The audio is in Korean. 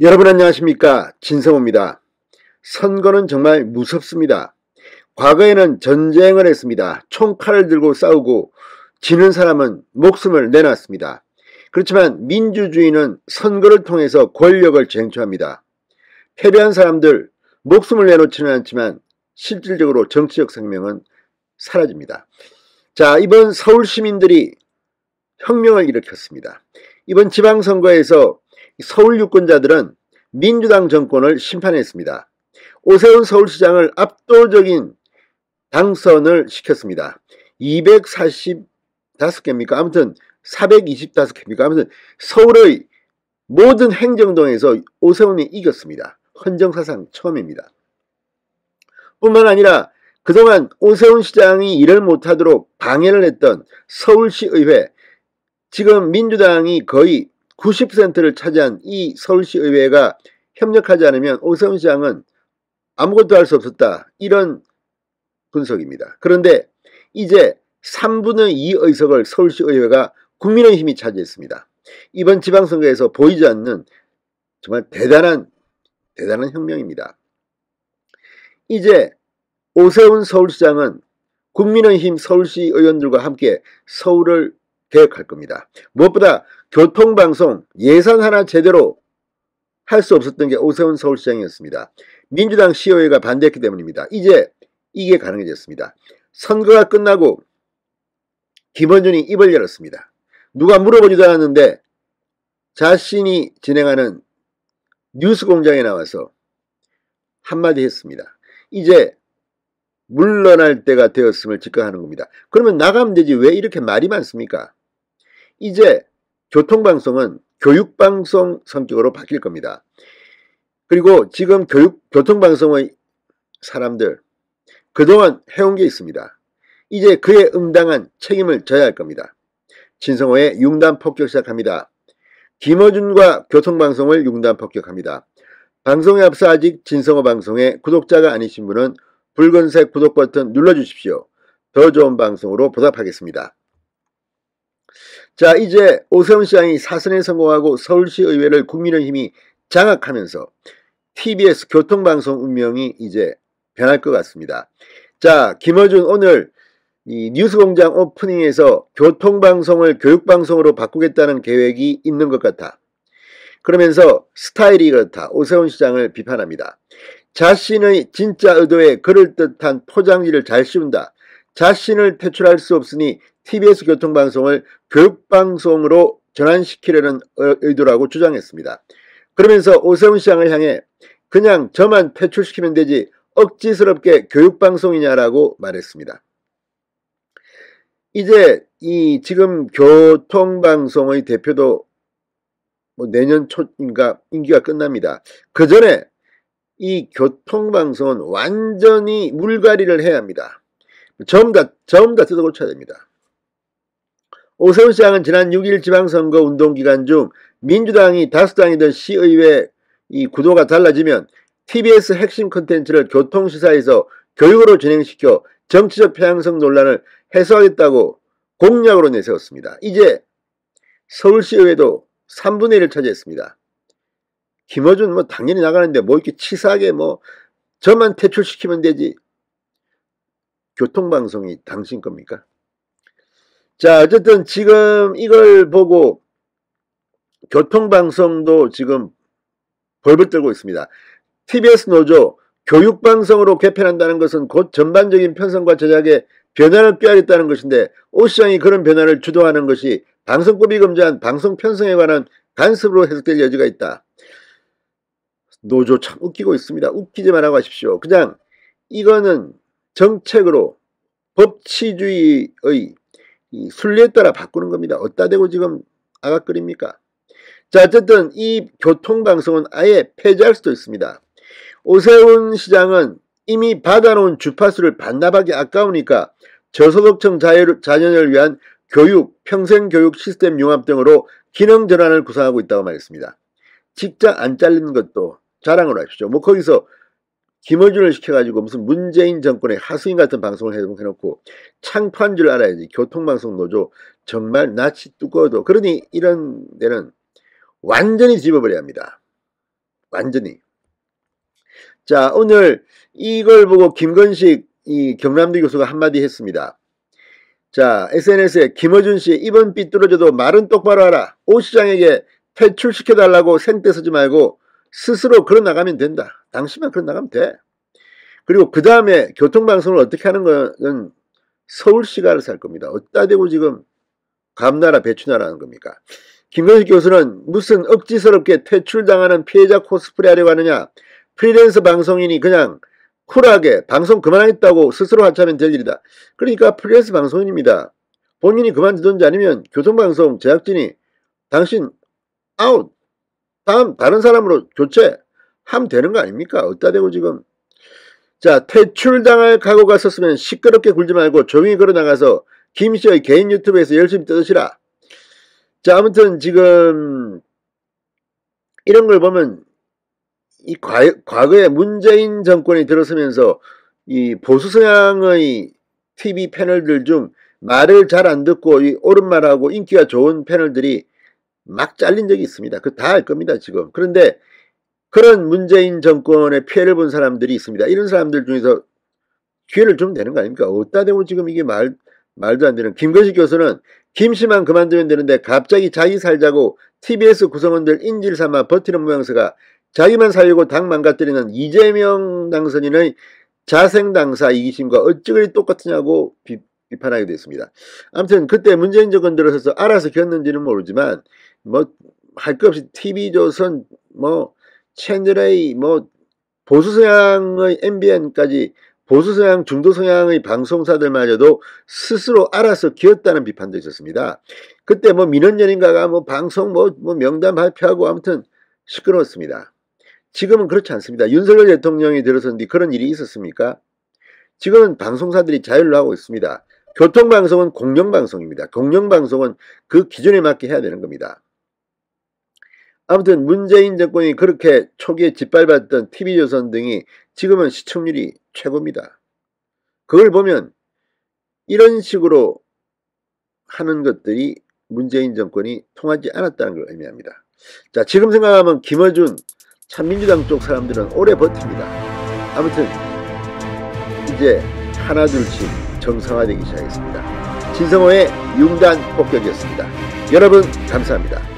여러분 안녕하십니까, 진성호입니다. 선거는 정말 무섭습니다. 과거에는 전쟁을 했습니다. 총칼을 들고 싸우고 지는 사람은 목숨을 내놨습니다. 그렇지만 민주주의는 선거를 통해서 권력을 쟁취합니다. 패배한 사람들 목숨을 내놓지는 않지만 실질적으로 정치적 생명은 사라집니다. 자, 이번 서울 시민들이 혁명을 일으켰습니다. 이번 지방선거에서 서울 유권자들은 민주당 정권을 심판했습니다. 오세훈 서울시장을 압도적인 당선을 시켰습니다. 245개입니까? 아무튼 425개입니까? 아무튼 서울의 모든 행정동에서 오세훈이 이겼습니다. 헌정사상 처음입니다. 뿐만 아니라 그동안 오세훈 시장이 일을 못하도록 방해를 했던 서울시의회, 지금 민주당이 거의 90%를 차지한 이 서울시의회가 협력하지 않으면 오세훈 시장은 아무것도 할 수 없었다, 이런 분석입니다. 그런데 이제 3분의 2 의석을 서울시의회가 국민의힘이 차지했습니다. 이번 지방선거에서 보이지 않는 정말 대단한 혁명입니다. 이제 오세훈 서울시장은 국민의힘 서울시 의원들과 함께 서울을 개혁할 겁니다. 무엇보다 교통방송 예산 하나 제대로 할 수 없었던 게 오세훈 서울시장이었습니다. 민주당 시의회가 반대했기 때문입니다. 이제 이게 가능해졌습니다. 선거가 끝나고 김어준이 입을 열었습니다. 누가 물어보지도 않았는데 자신이 진행하는 뉴스공장에 나와서 한마디 했습니다. 이제 물러날 때가 되었음을 직감하는 겁니다. 그러면 나가면 되지 왜 이렇게 말이 많습니까? 이제 교통방송은 교육방송 성격으로 바뀔 겁니다. 그리고 지금 교통방송의 사람들 그동안 해온 게 있습니다. 이제 그에 응당한 책임을 져야 할 겁니다. 진성호의 융단 폭격 시작합니다. 김어준과 교통방송을 융단 폭격합니다. 방송에 앞서 아직 진성호 방송의 구독자가 아니신 분은 붉은색 구독 버튼 눌러주십시오. 더 좋은 방송으로 보답하겠습니다. 자, 이제 오세훈 시장이 사선에 성공하고 서울시의회를 국민의힘이 장악하면서 TBS 교통방송 운명이 이제 변할 것 같습니다. 자, 김어준 오늘 이 뉴스공장 오프닝에서 교통방송을 교육방송으로 바꾸겠다는 계획이 있는 것 같아. 그러면서 스타일이 그렇다, 오세훈 시장을 비판합니다. 자신의 진짜 의도에 그럴듯한 포장지를 잘 씌운다. 자신을 퇴출할 수 없으니 TBS 교통방송을 교육방송으로 전환시키려는 의도라고 주장했습니다. 그러면서 오세훈 시장을 향해 그냥 저만 퇴출시키면 되지 억지스럽게 교육방송이냐라고 말했습니다. 이제 이 지금 교통방송의 대표도 내년 초인가 임기가 끝납니다. 그 전에 이 교통방송은 완전히 물갈이를 해야 합니다. 전부 다 뜯어 고쳐야 됩니다. 오세훈 시장은 지난 6일 지방선거 운동기간 중 민주당이 다수당이던 시의회 이 구도가 달라지면 TBS 핵심 콘텐츠를 교통시사에서 교육으로 진행시켜 정치적 편향성 논란을 해소하겠다고 공약으로 내세웠습니다. 이제 서울시의회도 3분의 1을 차지했습니다. 김어준 당연히 나가는데 이렇게 치사하게 저만 퇴출시키면 되지. 교통방송이 당신 겁니까? 자, 어쨌든 지금 이걸 보고 교통방송도 지금 벌벌 떨고 있습니다. TBS 노조 교육방송으로 개편한다는 것은 곧 전반적인 편성과 제작에 변화를 꾀하겠다는 것인데 오 시장이 그런 변화를 주도하는 것이 방송법이 금지한 방송 편성에 관한 간섭으로 해석될 여지가 있다. 노조 참 웃기고 있습니다. 웃기지 말라고 하십시오. 그냥 이거는 정책으로 법치주의의 이 순리에 따라 바꾸는 겁니다. 어디다 대고 지금 아각거립니까? 자, 어쨌든 이 교통방송은 아예 폐지할 수도 있습니다. 오세훈 시장은 이미 받아놓은 주파수를 반납하기 아까우니까 저소득층 자녀를 위한 교육, 평생교육 시스템 융합 등으로 기능 전환을 구상하고 있다고 말했습니다. 직장 안 잘리는 것도 자랑을 하십시오. 거기서 김어준을 시켜가지고 무슨 문재인 정권의 하수인 같은 방송을 해놓고 창피한 줄 알아야지. 교통방송 노조 정말 낯이 두꺼워도. 그러니 이런 데는 완전히 뒤집어버려야 합니다. 완전히. 자, 오늘 이걸 보고 김건식 이 경남대 교수가 한마디 했습니다. 자, SNS에 김어준 씨 이번 삐뚤어져도 말은 똑바로 하라. 오 시장에게 퇴출시켜달라고 생떼 쓰지 말고 스스로 걸어 나가면 된다. 당신만 걸어 나가면 돼. 그리고 그 다음에 교통방송을 어떻게 하는 건 서울시가 알아서 할 겁니다. 어디다 대고 지금 감나라 배추나라는 겁니까? 김건식 교수는 무슨 억지스럽게 퇴출당하는 피해자 코스프레 하려고 하느냐. 프리랜서 방송인이 그냥 쿨하게 방송 그만하겠다고 스스로 하차하면 될 일이다. 그러니까 프리랜서 방송인입니다. 본인이 그만두든지 아니면 교통방송 제작진이 당신 아웃, 다른 사람으로 교체하면 되는 거 아닙니까? 어디다 대고 지금. 자, 퇴출당할 각오가 섰으면 시끄럽게 굴지 말고 조용히 걸어나가서 김씨의 개인 유튜브에서 열심히 뜯으시라. 자, 아무튼 지금 이런 걸 보면 이 과거에 문재인 정권이 들어서면서 이 보수 성향의 TV 패널들 중 말을 잘 안 듣고 이 옳은 말하고 인기가 좋은 패널들이 막 잘린 적이 있습니다. 그거 다 알 겁니다, 지금. 그런데 그런 문재인 정권의 피해를 본 사람들이 있습니다. 이런 사람들 중에서 기회를 주면 되는 거 아닙니까? 어디다 대고 지금 이게 말도 안 되는. 김건식 교수는 김씨만 그만두면 되는데 갑자기 자기 살자고 TBS 구성원들 인질 삼아 버티는 모양새가 자기만 살려고 당 망가뜨리는 이재명 당선인의 자생당사 이기심과 어찌 그리 똑같으냐고 비판하게 됐습니다. 아무튼 그때 문재인 정권 들어서서 알아서 겪는지는 모르지만 뭐 할 것 없이 TV조선 뭐 채널A 뭐 보수성향의 MBN까지 보수성향 중도성향의 방송사들마저도 스스로 알아서 기었다는 비판도 있었습니다. 그때 뭐 민원연인가가 뭐 방송 뭐 명단 발표하고 아무튼 시끄러웠습니다. 지금은 그렇지 않습니다. 윤석열 대통령이 들어선 뒤 그런 일이 있었습니까? 지금은 방송사들이 자율로 하고 있습니다. 교통방송은 공영방송입니다. 공영방송은 그 기준에 맞게 해야 되는 겁니다. 아무튼 문재인 정권이 그렇게 초기에 짓밟았던 TV조선 등이 지금은 시청률이 최고입니다. 그걸 보면 이런 식으로 하는 것들이 문재인 정권이 통하지 않았다는 걸 의미합니다. 자, 지금 생각하면 김어준 참 민주당 쪽 사람들은 오래 버팁니다. 아무튼 이제 하나둘씩 정상화되기 시작했습니다. 진성호의 융단 폭격이었습니다. 여러분 감사합니다.